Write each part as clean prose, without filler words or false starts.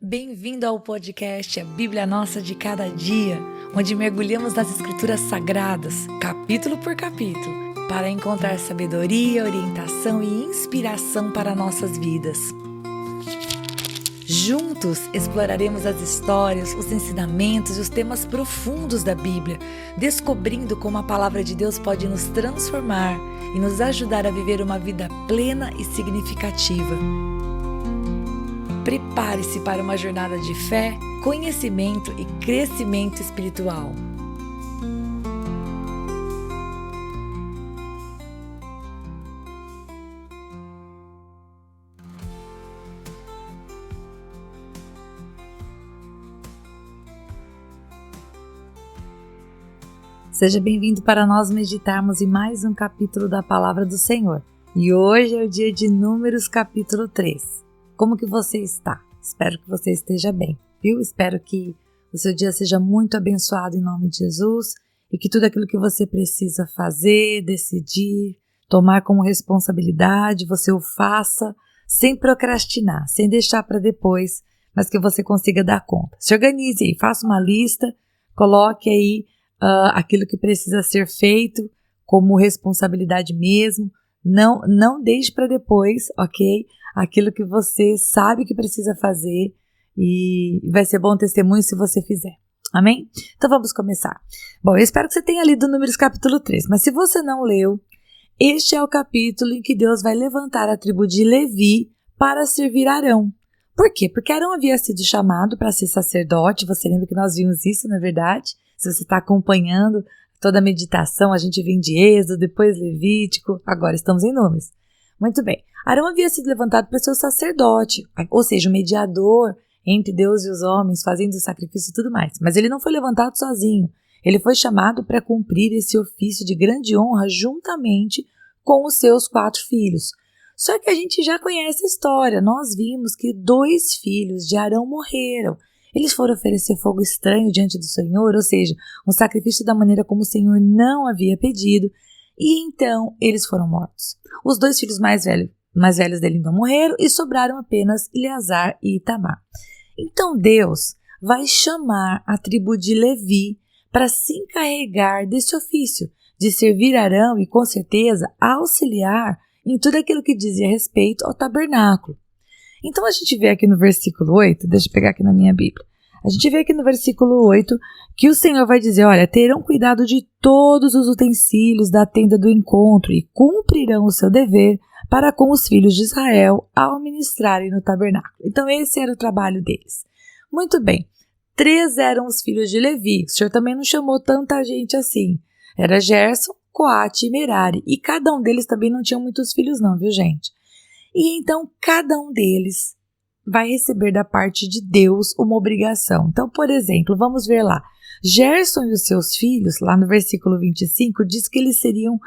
Bem-vindo ao podcast A Bíblia Nossa de Cada Dia, onde mergulhamos nas Escrituras Sagradas, capítulo por capítulo, para encontrar sabedoria, orientação e inspiração para nossas vidas. Juntos exploraremos as histórias, os ensinamentos e os temas profundos da Bíblia, descobrindo como a palavra de Deus pode nos transformar e nos ajudar a viver uma vida plena e significativa. Prepare-se para uma jornada de fé, conhecimento e crescimento espiritual. Seja bem-vindo para nós meditarmos em mais um capítulo da Palavra do Senhor. E hoje é o dia de Números capítulo 3. Como que você está? Espero que você esteja bem, viu? Espero que o seu dia seja muito abençoado em nome de Jesus e que tudo aquilo que você precisa fazer, decidir, tomar como responsabilidade, você o faça sem procrastinar, sem deixar para depois, mas que você consiga dar conta. Se organize aí, faça uma lista, coloque aí aquilo que precisa ser feito como responsabilidade mesmo, não deixe para depois, ok? Aquilo que você sabe que precisa fazer e vai ser bom testemunho se você fizer, amém? Então vamos começar. Bom, eu espero que você tenha lido Números capítulo 3, mas se você não leu, este é o capítulo em que Deus vai levantar a tribo de Levi para servir Arão. Por quê? Porque Arão havia sido chamado para ser sacerdote, você lembra que nós vimos isso, não é verdade? Se você está acompanhando toda a meditação, a gente vem de Êxodo, depois Levítico, agora estamos em Números. Muito bem, Arão havia sido levantado para ser o sacerdote, ou seja, o mediador entre Deus e os homens, fazendo o sacrifício e tudo mais. Mas ele não foi levantado sozinho, ele foi chamado para cumprir esse ofício de grande honra juntamente com os seus 4 filhos. Só que a gente já conhece a história, nós vimos que 2 filhos de Arão morreram. Eles foram oferecer fogo estranho diante do Senhor, ou seja, um sacrifício da maneira como o Senhor não havia pedido, e então eles foram mortos. Os 2 filhos mais velhos dele então morreram e sobraram apenas Eleazar e Itamar. Então Deus vai chamar a tribo de Levi para se encarregar desse ofício, de servir Arão e com certeza auxiliar em tudo aquilo que dizia respeito ao tabernáculo. Então a gente vê aqui no versículo 8, deixa eu pegar aqui na minha Bíblia, a gente vê aqui no versículo 8 que o Senhor vai dizer, olha, terão cuidado de todos os utensílios da tenda do encontro e cumprirão o seu dever para com os filhos de Israel ao ministrarem no tabernáculo. Então esse era o trabalho deles. Muito bem, 3 eram os filhos de Levi, o Senhor também não chamou tanta gente assim, era Gerson, Coate e Merari, e cada um deles também não tinha muitos filhos não, viu gente? E então cada um deles vai receber da parte de Deus uma obrigação. Então, por exemplo, vamos ver lá. Gerson e os seus filhos, lá no versículo 25, diz que eles teriam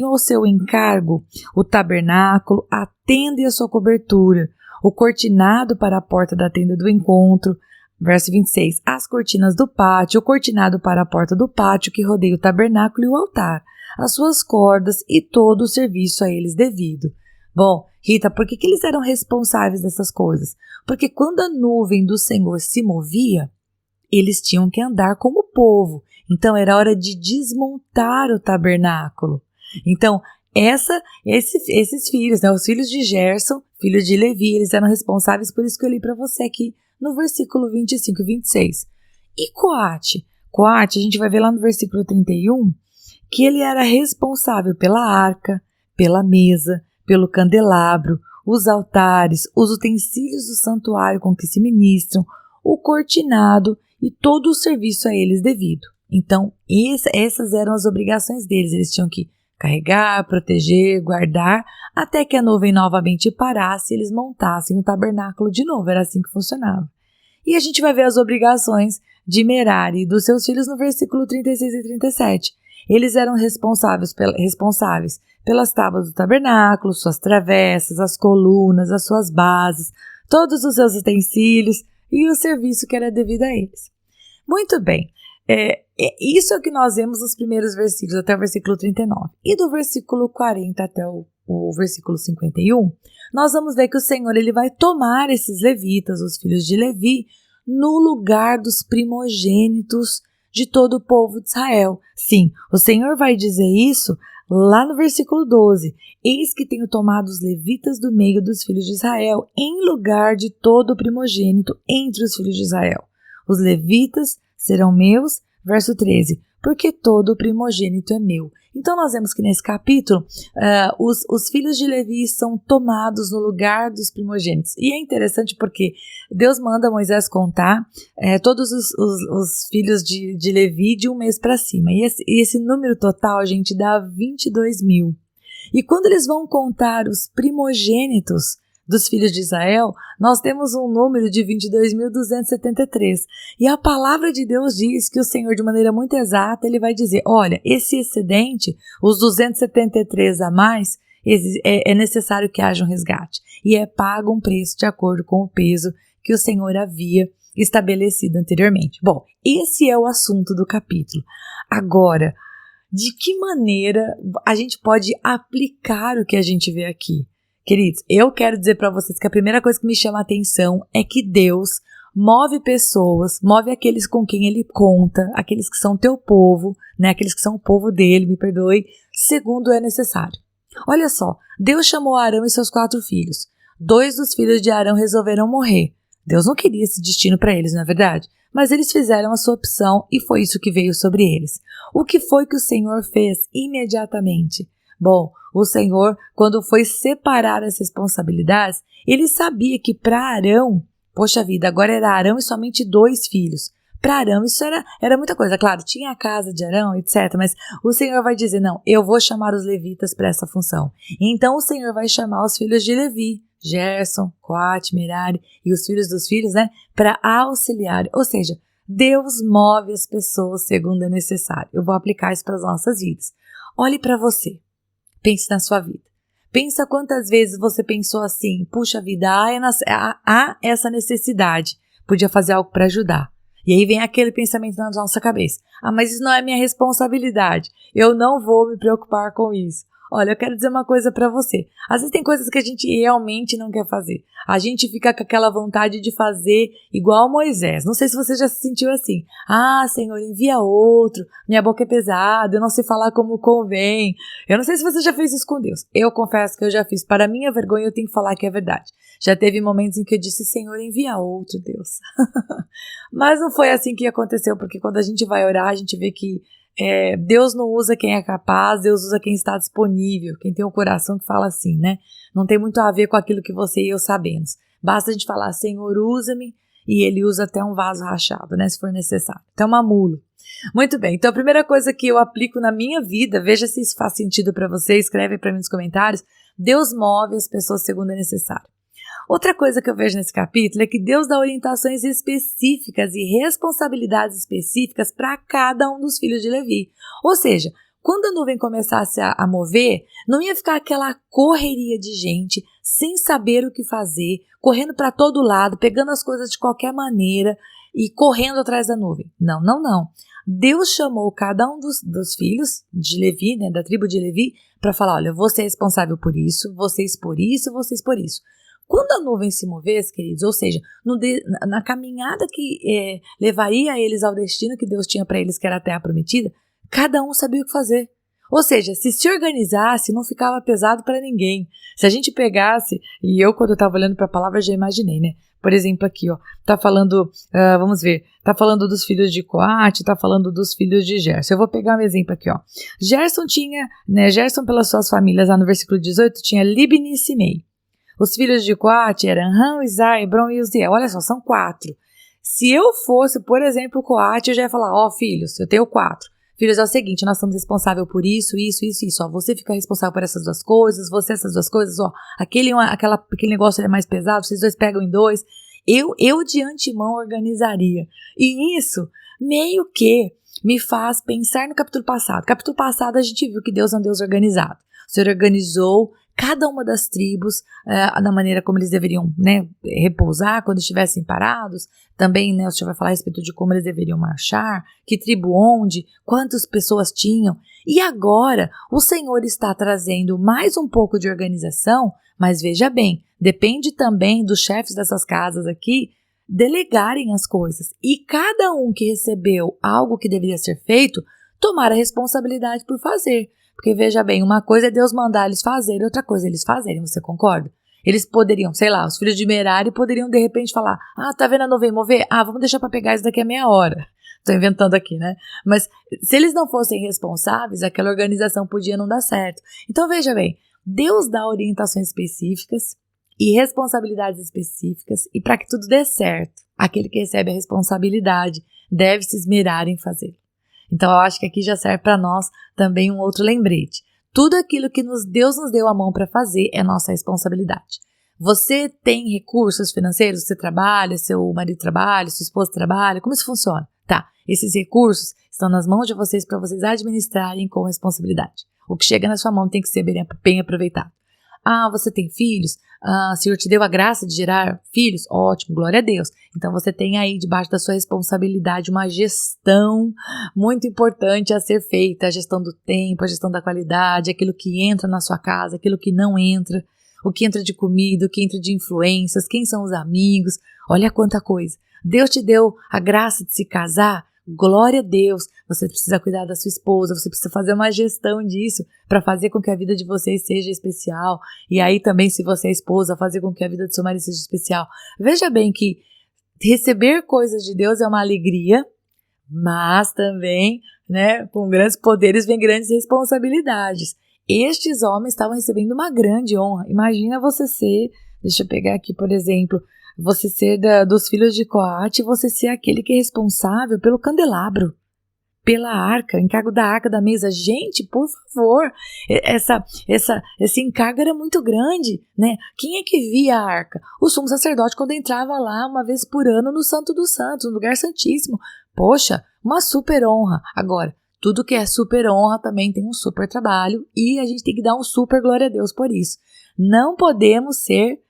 ao seu encargo o tabernáculo, a tenda e a sua cobertura, o cortinado para a porta da tenda do encontro, verso 26, as cortinas do pátio, o cortinado para a porta do pátio que rodeia o tabernáculo e o altar, as suas cordas e todo o serviço a eles devido. Bom, Rita, por que eles eram responsáveis dessas coisas? Porque quando a nuvem do Senhor se movia, eles tinham que andar como povo. Então, era hora de desmontar o tabernáculo. Então, esses filhos, né, os filhos de Gerson, filhos de Levi, eles eram responsáveis por isso que eu li para você aqui no versículo 25 e 26. E Coate? Coate, a gente vai ver lá no versículo 31, que ele era responsável pela arca, pela mesa, pelo candelabro, os altares, os utensílios do santuário com que se ministram, o cortinado e todo o serviço a eles devido. Então, essas eram as obrigações deles. Eles tinham que carregar, proteger, guardar, até que a nuvem novamente parasse e eles montassem o tabernáculo de novo. Era assim que funcionava. E a gente vai ver as obrigações de Merari e dos seus filhos no versículo 36 e 37. Eles eram responsáveis pelas tábuas do tabernáculo, suas travessas, as colunas, as suas bases, todos os seus utensílios e o serviço que era devido a eles. Muito bem, isso é o que nós vemos nos primeiros versículos, até o versículo 39. E do versículo 40 até o o versículo 51, nós vamos ver que o Senhor ele vai tomar esses levitas, os filhos de Levi, no lugar dos primogênitos de todo o povo de Israel. Sim, o Senhor vai dizer isso lá no versículo 12. Eis que tenho tomado os levitas do meio dos filhos de Israel, em lugar de todo o primogênito entre os filhos de Israel. Os levitas serão meus, verso 13, porque todo o primogênito é meu. Então nós vemos que nesse capítulo, os filhos de Levi são tomados no lugar dos primogênitos. E é interessante porque Deus manda Moisés contar todos os filhos de Levi de um mês para cima. E esse número total, gente, dá 22 mil. E quando eles vão contar os primogênitos dos filhos de Israel, nós temos um número de 22.273. E a palavra de Deus diz que o Senhor, de maneira muito exata, ele vai dizer, olha, esse excedente, os 273 a mais, é necessário que haja um resgate. E é pago um preço de acordo com o peso que o Senhor havia estabelecido anteriormente. Bom, esse é o assunto do capítulo. Agora, de que maneira a gente pode aplicar o que a gente vê aqui? Queridos, eu quero dizer para vocês que a primeira coisa que me chama a atenção é que Deus move pessoas, move aqueles com quem Ele conta, aqueles que são teu povo, né, aqueles que são o povo dele, me perdoe, segundo é necessário. Olha só, Deus chamou Arão e seus 4 filhos. 2 dos filhos de Arão resolveram morrer. Deus não queria esse destino para eles, não é verdade? Mas eles fizeram a sua opção e foi isso que veio sobre eles. O que foi que o Senhor fez imediatamente? Bom, o Senhor, quando foi separar as responsabilidades, ele sabia que para Arão, poxa vida, agora era Arão e somente 2 filhos. Para Arão isso era muita coisa. Claro, tinha a casa de Arão, etc. Mas o Senhor vai dizer, não, eu vou chamar os levitas para essa função. Então o Senhor vai chamar os filhos de Levi, Gerson, Coate, Merari e os filhos dos filhos, né, para auxiliar. Ou seja, Deus move as pessoas segundo é necessário. Eu vou aplicar isso para as nossas vidas. Olhe para você. Pense na sua vida. Pensa quantas vezes você pensou assim, puxa vida, há essa necessidade, podia fazer algo para ajudar. E aí vem aquele pensamento na nossa cabeça, mas isso não é minha responsabilidade, eu não vou me preocupar com isso. Olha, eu quero dizer uma coisa para você. Às vezes tem coisas que a gente realmente não quer fazer. A gente fica com aquela vontade de fazer igual Moisés. Não sei se você já se sentiu assim. Ah, Senhor, envia outro. Minha boca é pesada, eu não sei falar como convém. Eu não sei se você já fez isso com Deus. Eu confesso que eu já fiz. Para minha vergonha, eu tenho que falar que é verdade. Já teve momentos em que eu disse, Senhor, envia outro, Deus. Mas não foi assim que aconteceu, porque quando a gente vai orar, a gente vê que Deus não usa quem é capaz, Deus usa quem está disponível, quem tem um coração que fala assim, né? Não tem muito a ver com aquilo que você e eu sabemos. Basta a gente falar, Senhor, usa-me, e Ele usa até um vaso rachado, né? Se for necessário. Até uma mula. Muito bem, então a primeira coisa que eu aplico na minha vida, veja se isso faz sentido para você, escreve para mim nos comentários, Deus move as pessoas segundo é necessário. Outra coisa que eu vejo nesse capítulo é que Deus dá orientações específicas e responsabilidades específicas para cada um dos filhos de Levi. Ou seja, quando a nuvem começasse a mover, não ia ficar aquela correria de gente sem saber o que fazer, correndo para todo lado, pegando as coisas de qualquer maneira e correndo atrás da nuvem. Não, não, não. Deus chamou cada um dos filhos de Levi, né, da tribo de Levi, para falar, olha, você é responsável por isso, vocês por isso, vocês por isso. Quando a nuvem se movesse, queridos, ou seja, na caminhada que levaria eles ao destino que Deus tinha para eles, que era a terra prometida, cada um sabia o que fazer. Ou seja, se organizasse, não ficava pesado para ninguém. Se a gente pegasse, e eu quando eu estava olhando para a palavra já imaginei, né? Por exemplo, aqui, ó, tá falando, vamos ver, tá falando dos filhos de Coate, tá falando dos filhos de Gerson. Eu vou pegar um exemplo aqui, ó. Gerson tinha, né, Gerson pelas suas famílias, lá no versículo 18, tinha Libni e Simei. Os filhos de Coate eram Ram, Isai, Hebron e Uziel. Olha só, são 4. Se eu fosse, por exemplo, Coate, eu já ia falar, ó, filhos, eu tenho 4. Filhos, é o seguinte, nós somos responsáveis por isso, isso, isso, isso. Ó, você fica responsável por essas 2 coisas, você essas 2 coisas, ó. Aquele negócio é mais pesado, vocês 2 pegam em 2. Eu de antemão organizaria. E isso meio que me faz pensar no capítulo passado. Capítulo passado a gente viu que Deus é um Deus organizado. O Senhor organizou cada uma das tribos, da maneira como eles deveriam, né, repousar quando estivessem parados. Também, né, o Senhor vai falar a respeito de como eles deveriam marchar, que tribo onde, quantas pessoas tinham. E agora o Senhor está trazendo mais um pouco de organização, mas veja bem, depende também dos chefes dessas casas aqui delegarem as coisas. E cada um que recebeu algo que deveria ser feito, tomar a responsabilidade por fazer. Porque veja bem, uma coisa é Deus mandar eles fazerem, outra coisa é eles fazerem, você concorda? Eles poderiam, sei lá, os filhos de Merari poderiam de repente falar, tá vendo a nuvem mover? Vamos deixar para pegar isso daqui a meia hora. Estou inventando aqui, né? Mas se eles não fossem responsáveis, aquela organização podia não dar certo. Então veja bem, Deus dá orientações específicas e responsabilidades específicas, e para que tudo dê certo, aquele que recebe a responsabilidade deve se esmerar em fazer. Então eu acho que aqui já serve para nós também um outro lembrete. Tudo aquilo que Deus nos deu a mão para fazer é nossa responsabilidade. Você tem recursos financeiros, você trabalha, seu marido trabalha, sua esposa trabalha, como isso funciona? Tá, esses recursos estão nas mãos de vocês para vocês administrarem com responsabilidade. O que chega na sua mão tem que ser bem aproveitado. Você tem filhos? O Senhor te deu a graça de gerar filhos? Ótimo, glória a Deus. Então você tem aí debaixo da sua responsabilidade uma gestão muito importante a ser feita, a gestão do tempo, a gestão da qualidade, aquilo que entra na sua casa, aquilo que não entra, o que entra de comida, o que entra de influências, quem são os amigos, olha quanta coisa. Deus te deu a graça de se casar? Glória a Deus, você precisa cuidar da sua esposa, você precisa fazer uma gestão disso para fazer com que a vida de vocês seja especial. E aí também, se você é esposa, fazer com que a vida do seu marido seja especial. Veja bem que receber coisas de Deus é uma alegria, mas também, né, com grandes poderes vem grandes responsabilidades. Estes homens estavam recebendo uma grande honra. Imagina você ser, deixa eu pegar aqui, por exemplo, você ser dos filhos de Coate, você ser aquele que é responsável pelo candelabro, pela arca, encargo da arca da mesa. Gente, por favor, esse encargo era muito grande, né? Quem é que via a arca? O sumo sacerdote, quando entrava lá uma vez por ano no Santo dos Santos, no lugar santíssimo. Poxa, uma super honra. Agora, tudo que é super honra também tem um super trabalho e a gente tem que dar um super glória a Deus por isso. Não podemos ser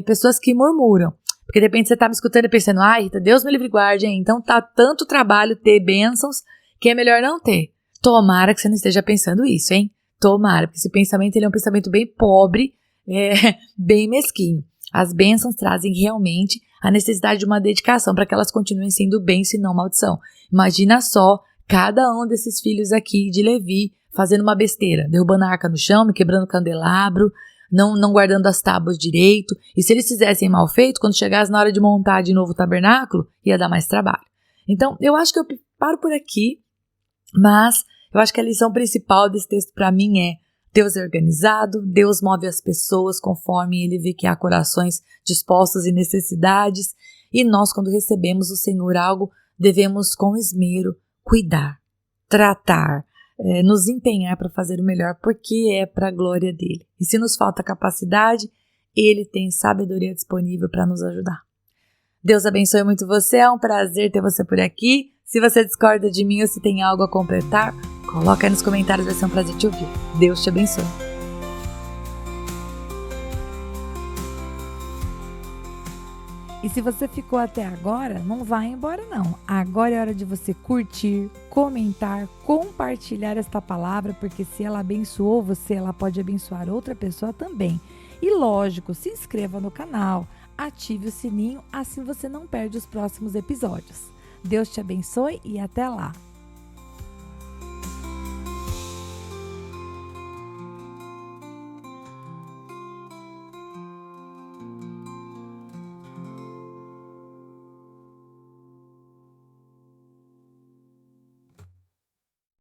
pessoas que murmuram. Porque de repente você tá me escutando e pensando, Rita, Deus me livre e guarde, hein? Então tá tanto trabalho ter bênçãos que é melhor não ter. Tomara que você não esteja pensando isso, hein? Tomara, porque esse pensamento ele é um pensamento bem pobre, bem mesquinho. As bênçãos trazem realmente a necessidade de uma dedicação para que elas continuem sendo bênção e não maldição. Imagina só cada um desses filhos aqui de Levi fazendo uma besteira, derrubando a arca no chão, me quebrando o candelabro, não guardando as tábuas direito, e se eles fizessem mal feito, quando chegasse na hora de montar de novo o tabernáculo, ia dar mais trabalho. Então, eu acho que eu paro por aqui, mas eu acho que a lição principal desse texto para mim é: Deus é organizado, Deus move as pessoas conforme Ele vê que há corações dispostos e necessidades, e nós, quando recebemos do Senhor algo, devemos com esmero cuidar, tratar, nos empenhar para fazer o melhor, porque é para a glória dele. E se nos falta capacidade, ele tem sabedoria disponível para nos ajudar. Deus abençoe muito você, é um prazer ter você por aqui. Se você discorda de mim ou se tem algo a completar, coloca aí nos comentários, vai ser um prazer te ouvir. Deus te abençoe. E se você ficou até agora, não vai embora não. Agora é hora de você curtir, comentar, compartilhar esta palavra, porque se ela abençoou você, ela pode abençoar outra pessoa também. E lógico, se inscreva no canal, ative o sininho, assim você não perde os próximos episódios. Deus te abençoe e até lá!